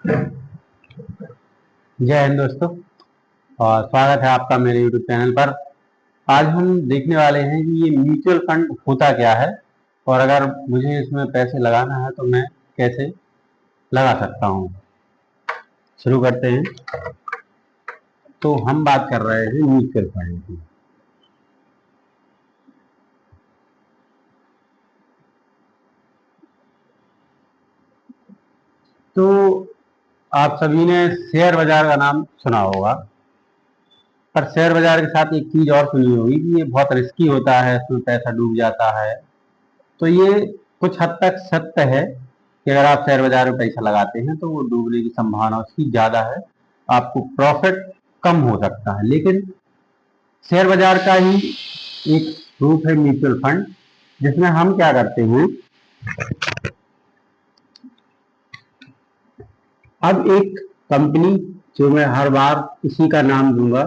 जय हिंद दोस्तों, और स्वागत है आपका मेरे YouTube चैनल पर। आज हम देखने वाले हैं कि ये म्यूचुअल फंड होता क्या है और अगर मुझे इसमें पैसे लगाना है तो मैं कैसे लगा सकता हूँ। शुरू करते हैं। तो हम बात कर रहे हैं म्यूचुअल फंड की। तो आप सभी ने शेयर बाजार का नाम सुना होगा, पर शेयर बाजार के साथ एक चीज और सुनी होगी कि ये बहुत रिस्की होता है, इसमें पैसा डूब जाता है। तो ये कुछ हद तक सत्य है कि अगर आप शेयर बाजार में पैसा लगाते हैं तो वो डूबने की संभावना उसकी ज्यादा है, आपको प्रॉफिट कम हो सकता है। लेकिन शेयर बाजार का ही एक रूप है म्यूचुअल फंड, जिसमें हम क्या करते हैं, अब एक कंपनी जो मैं हर बार इसी का नाम दूंगा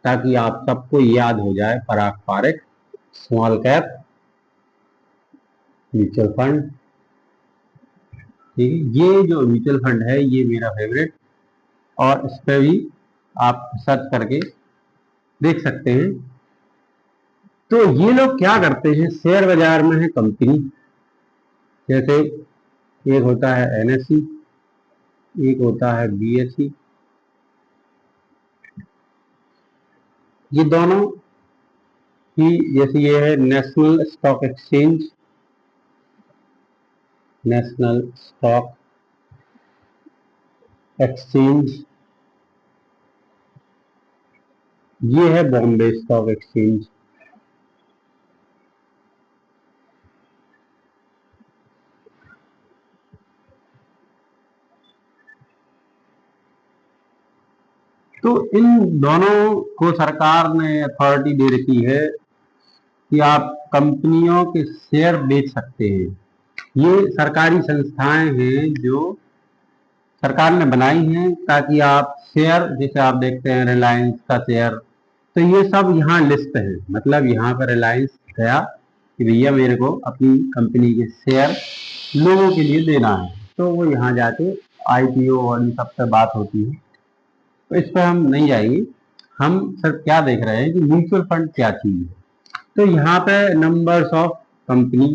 ताकि आप सबको याद हो जाए, Parag Parikh, small cap mutual fund. ठीक है, ये जो म्यूचुअल फंड है ये मेरा फेवरेट, और इस पे भी आप सर्च करके देख सकते हैं। तो ये लोग क्या करते हैं, शेयर बाजार में है कंपनी, जैसे एक होता है एनएसई, एक होता है बीएसई। ये दोनों ही, जैसे ये है national stock exchange, national stock exchange, ये है बॉम्बे स्टॉक एक्सचेंज। तो इन दोनों को सरकार ने अथॉरिटी दे रखी है कि आप कंपनियों के शेयर बेच सकते हैं। ये सरकारी संस्थाएं हैं जो सरकार ने बनाई हैं ताकि आप शेयर, जैसे आप देखते हैं रिलायंस का शेयर, तो ये सब यहाँ लिस्ट है। मतलब यहाँ पर रिलायंस गया कि भैया मेरे को अपनी कंपनी के शेयर लोगों के लिए देना है, तो वो यहाँ जाके आईपीओ और इन सब से बात होती है। तो इस पर हम नहीं जाएंगे, हम सिर्फ क्या देख रहे हैं कि म्यूचुअल फंड क्या चीज है। तो यहाँ पे नंबर्स ऑफ कंपनी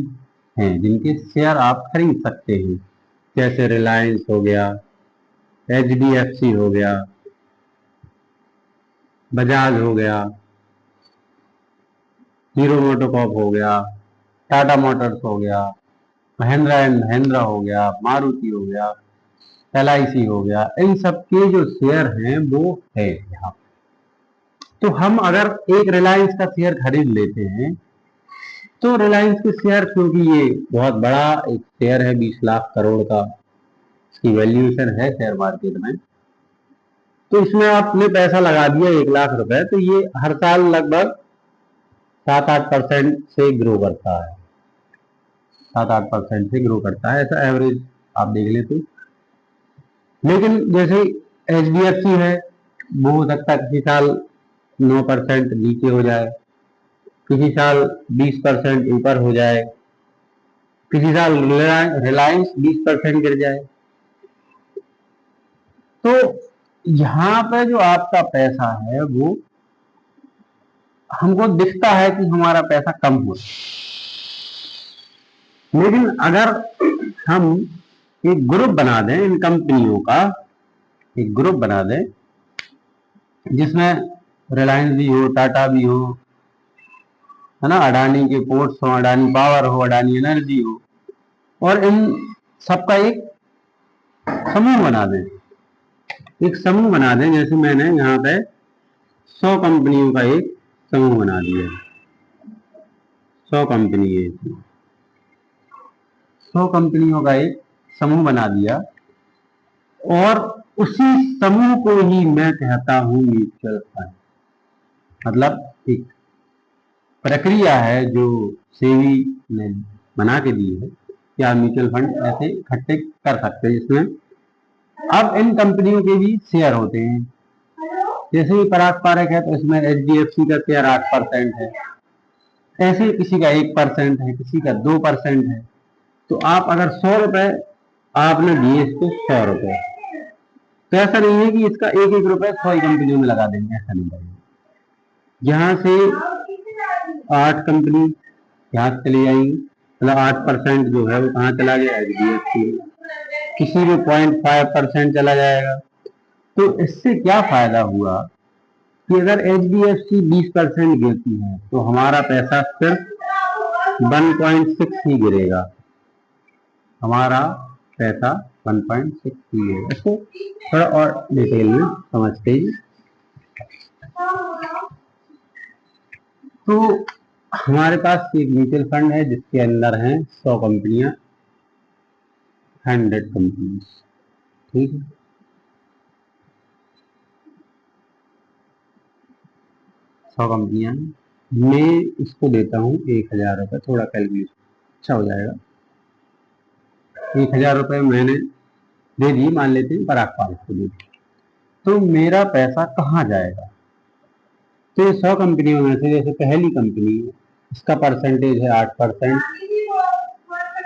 हैं जिनके शेयर आप खरीद सकते हैं, जैसे रिलायंस हो गया, एचडीएफसी हो गया, बजाज हो गया, हीरो मोटोकॉर्प हो गया, टाटा मोटर्स हो गया, महिंद्रा एंड महिंद्रा हो गया, मारुति हो गया, एलआईसी हो गया। इन सब के जो शेयर हैं वो है यहाँ। तो हम अगर एक रिलायंस का शेयर खरीद लेते हैं, तो रिलायंस के शेयर, क्योंकि ये बहुत बड़ा एक शेयर है, 20 लाख करोड़ का इसकी वैल्यूएशन है शेयर मार्केट में, तो इसमें आपने पैसा लगा दिया 1 लाख रुपए, तो ये हर साल लगभग 7-8% से ग्रो करता है। 7-8% से ग्रो करता है, ऐसा एवरेज आप देख लेते। लेकिन जैसे एच डी एफ सी है, वो हो सकता है किसी साल 9% नीचे हो जाए, किसी साल 20% ऊपर हो जाए, किसी साल रिलायंस 20% गिर जाए। तो यहाँ पे जो आपका पैसा है वो हमको दिखता है कि हमारा पैसा कम हो, लेकिन अगर हम एक ग्रुप बना दें इन कंपनियों का, एक ग्रुप बना दें जिसमें रिलायंस भी हो, टाटा भी हो, है ना, अडानी के पोर्ट्स हो, अडानी पावर हो, अडानी एनर्जी हो, और इन सबका एक समूह बना दें, एक समूह बना दें। जैसे मैंने यहाँ पे 100 कंपनियों का एक समूह बना दिया, 100 कंपनी है, 100 कंपनियों का एक समूह बना दिया, और उसी समूह को ही मैं कहता हूं म्यूचुअल फंड। मतलब एक प्रक्रिया है जो सेबी ने बना के दी है कि आप म्यूचुअल फंड ऐसे इकट्ठे कर सकते हैं, जिसमें अब इन कंपनियों के भी शेयर होते हैं। जैसे ही पराग पारक है तो इसमें एच डी एफ सी का शेयर 8% है, ऐसे किसी का 1% है, किसी का 2% है। तो आप अगर 100 रुपए आपने दिए इसको, 100 रुपए, तो ऐसा नहीं है कि इसका एक एक रुपए 100 कंपनियों में लगा देंगे, ऐसा नहीं करेंगे। यहाँ से 8 कंपनी यहाँ से चली जाएंगी, मतलब 8% जो है वो कहाँ चला गया, HDFC में। किसी में 0.5% चला जाएगा। तो इससे क्या फायदा हुआ कि अगर HDFC 20% गिरती है तो हमारा पैसा सिर्फ 1.6 ही गिरेगा, हमारा पैसा 1.6 ही है। इसको थोड़ा और डिटेल में समझते ही, तो हमारे पास एक म्यूचुअल फंड है जिसके अंदर हैं 100 कंपनियां, 100 कंपनी, ठीक है। 100 कंपनियां, मैं इसको देता हूँ 1000 रुपये, थोड़ा कैलकुलेशन अच्छा हो जाएगा। 1000 रुपये मैंने दे दी, मान लेते हैं पराग पाल को दे दी, तो मेरा पैसा कहाँ जाएगा? तो ये 100 कंपनियों में से जैसे पहली कंपनी है, इसका परसेंटेज है 8%,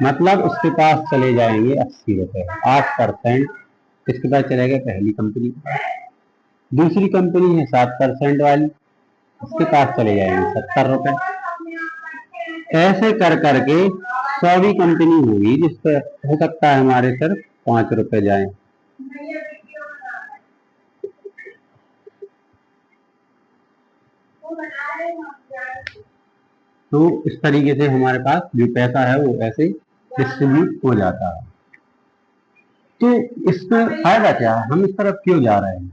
मतलब उसके पास चले जाएंगे 80 रुपये। 8% इसके पास चलेगा पहली कंपनी के पास। दूसरी कंपनी है 7% वाली, उसके पास चले जाएंगे 70 रुपये। ऐसे कर करके 100वीं कंपनी होगी जिस पर हो सकता है हमारे सिर्फ 5 रुपये जाए। तो इस तरीके से हमारे पास जो पैसा है वो ऐसे डिस्ट्रीब्यूट हो जाता है। तो इसमें फायदा क्या है, हम इस तरफ क्यों जा रहे हैं?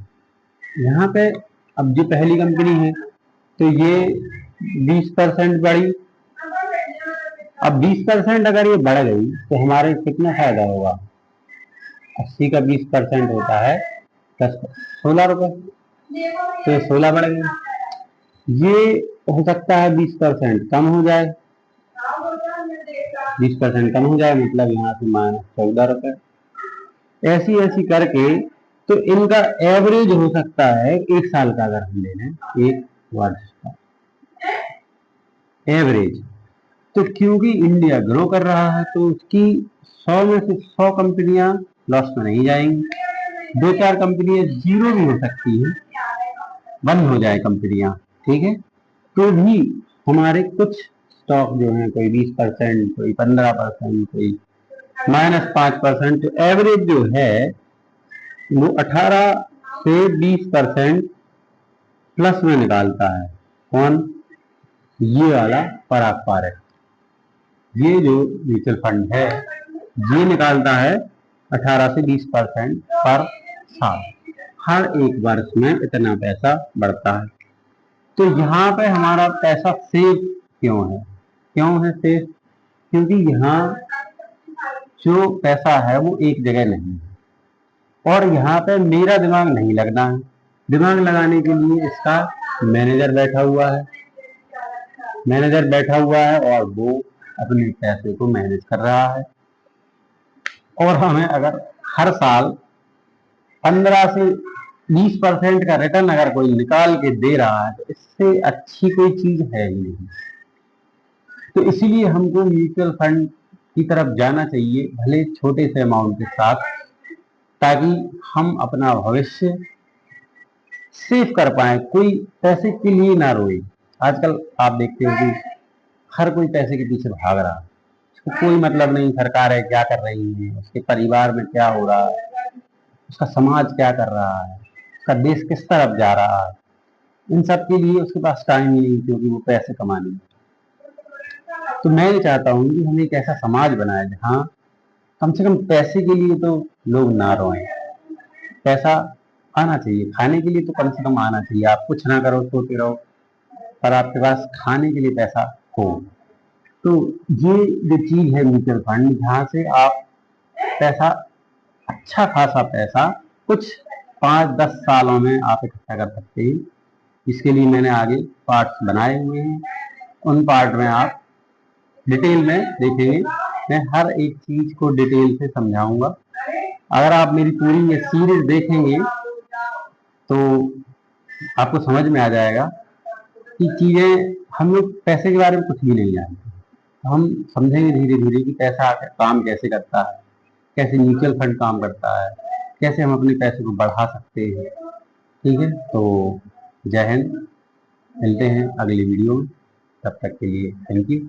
यहाँ पे अब जो पहली कंपनी है तो ये 20% बढ़ी। अब 20% अगर ये बढ़ गई तो हमारे कितना फायदा होगा? 80 का 20% होता है 16 रुपए, तो ये 16 बढ़ गई। ये हो सकता है 20% कम हो जाए, 20% कम हो जाए, मतलब यहाँ से -14 रुपए। ऐसी ऐसी करके तो इनका एवरेज हो सकता है 1 साल का, अगर हम ले लें 1 वर्ष का एवरेज। तो क्योंकि इंडिया ग्रो कर रहा है तो उसकी 100 में से 100 कंपनियां लॉस में नहीं जाएंगी। 2-4 कंपनियां जीरो भी हो सकती है, बंद हो जाए कंपनियां, ठीक है, तो भी हमारे कुछ स्टॉक जो है, कोई 20%, कोई 15%, कोई -5%, तो एवरेज जो है वो 18 से 20% प्लस में निकालता है। कौन? ये वाला पराग पारक, ये जो म्यूचुअल फंड है ये निकालता है 18 से 20% पर साल, हर एक वर्ष में इतना पैसा बढ़ता है। तो यहाँ पे हमारा पैसा सेफ क्यों है? क्यों है सेफ? क्योंकि यहाँ जो पैसा है वो एक जगह नहीं है, और यहाँ पे मेरा दिमाग नहीं लगना है। दिमाग लगाने के लिए इसका मैनेजर बैठा हुआ है, मैनेजर बैठा हुआ है और वो अपने पैसे को मैनेज कर रहा है। और हमें अगर हर साल 15 से 20% का रिटर्न अगर कोई निकाल के दे रहा है तो इससे अच्छी कोई चीज है ही नहीं। तो इसीलिए हमको म्यूचुअल फंड की तरफ जाना चाहिए, भले छोटे से अमाउंट के साथ, ताकि हम अपना भविष्य सेव कर पाए, कोई पैसे के लिए ना रोए। आजकल आप देखते हो कि हर कोई पैसे के पीछे भाग रहा है, उसको कोई मतलब नहीं सरकारें क्या कर रही है, उसके परिवार में क्या हो रहा है, उसका समाज क्या कर रहा है, उसका देश किस तरफ जा रहा है। इन सब के लिए उसके पास टाइम ही नहीं, क्योंकि वो पैसे कमाने। तो मैं ये चाहता हूँ कि हम एक ऐसा समाज बनाए जहाँ कम से कम पैसे के लिए तो लोग ना रोएं। पैसा आना चाहिए, खाने के लिए तो कम से कम आना चाहिए। आप कुछ ना करो, सोते रहो, पर आपके पास खाने के लिए पैसा हो। तो ये जो चीज है म्यूचुअल फंड, जहाँ से आप पैसा, अच्छा खासा पैसा कुछ 5-10 सालों में आप इकट्ठा कर सकते हैं। इसके लिए मैंने आगे पार्ट्स बनाए हुए हैं, उन पार्ट में आप डिटेल में देखेंगे। मैं हर एक चीज को डिटेल से समझाऊंगा। अगर आप मेरी पूरी ये सीरीज देखेंगे तो आपको समझ में आ जाएगा कि चीजें, हम लोग पैसे के बारे में कुछ भी नहीं जानते, हम समझेंगे धीरे धीरे कि पैसा काम कैसे करता है, कैसे म्यूचुअल फंड काम करता है, कैसे हम अपने पैसे को बढ़ा सकते हैं। ठीक है, तो जय हिंद, मिलते हैं अगली वीडियो में, तब तक के लिए थैंक यू।